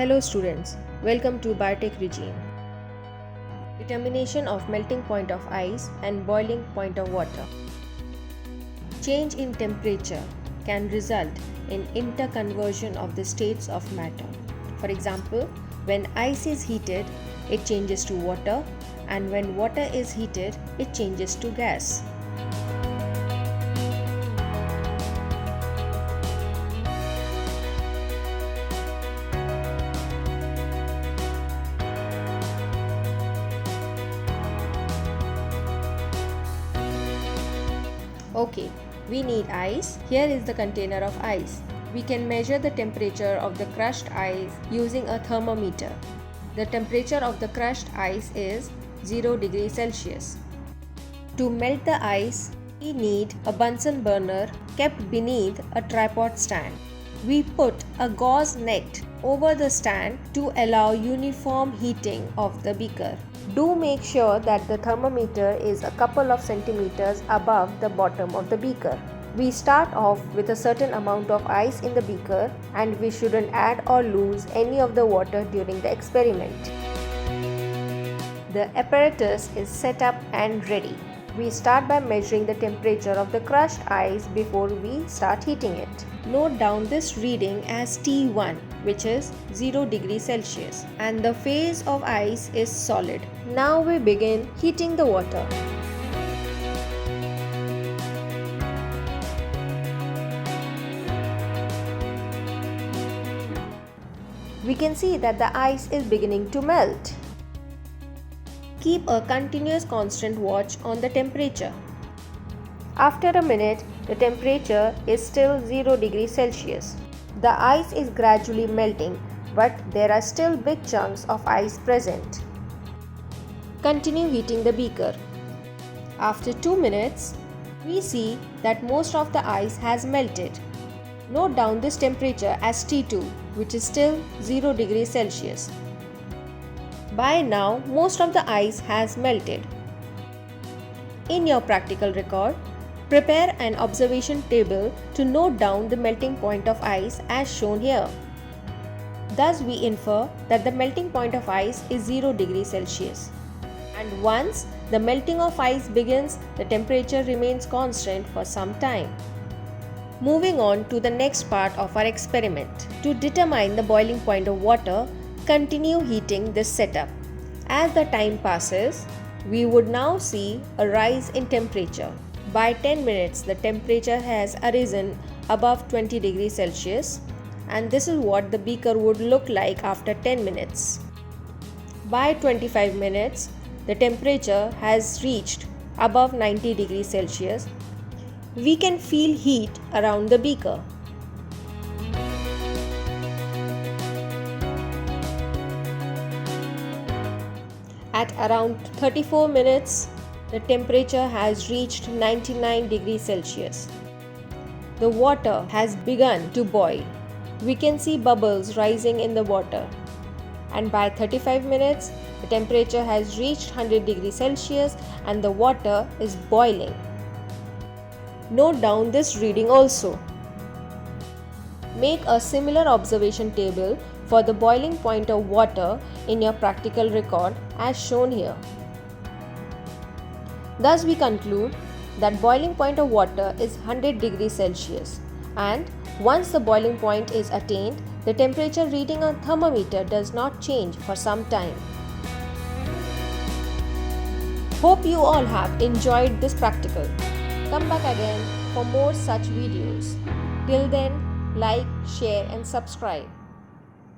Hello students, welcome to Biotech regime. Determination of melting point of ice and boiling point of water. Change in temperature can result in interconversion of the states of matter. For example, when ice is heated, it changes to water, and when water is heated, it changes to gas. Okay, we need ice. Here is the container of ice. We can measure the temperature of the crushed ice using a thermometer. The temperature of the crushed ice is 0 degrees Celsius. To melt the ice, we need a Bunsen burner kept beneath a tripod stand. We put a gauze net over the stand to allow uniform heating of the beaker. Do make sure that the thermometer is a couple of centimeters above the bottom of the beaker. We start off with a certain amount of ice in the beaker, and we shouldn't add or lose any of the water during the experiment. The apparatus is set up and ready. We start by measuring the temperature of the crushed ice before we start heating it. Note down this reading as T1, which is 0 degrees Celsius, and the phase of ice is solid. Now we begin heating the water. We can see that the ice is beginning to melt. Keep a continuous constant watch on the temperature. After a minute, the temperature is still 0 degrees Celsius. The ice is gradually melting, but there are still big chunks of ice present. Continue heating the beaker. After 2 minutes, we see that most of the ice has melted. Note down this temperature as T2, which is still 0 degrees Celsius. By now, most of the ice has melted. In your practical record, prepare an observation table to note down the melting point of ice as shown here. Thus, we infer that the melting point of ice is 0 degrees Celsius. And once the melting of ice begins, the temperature remains constant for some time. Moving on to the next part of our experiment. To determine the boiling point of water, continue heating this setup. As the time passes, we would now see a rise in temperature. By 10 minutes, the temperature has arisen above 20 degrees Celsius, and this is what the beaker would look like after 10 minutes. By 25 minutes, the temperature has reached above 90 degrees Celsius. We can feel heat around the beaker. At around 34 minutes, the temperature has reached 99 degrees Celsius. The water has begun to boil. We can see bubbles rising in the water. And by 35 minutes, the temperature has reached 100 degrees Celsius and the water is boiling. Note down this reading also. Make a similar observation table for the boiling point of water in your practical record as shown here. Thus we conclude that boiling point of water is 100 degrees Celsius, and once the boiling point is attained, the temperature reading on thermometer does not change for some time. Hope you all have enjoyed this practical. Come back again for more such videos. Till then, like, share and subscribe.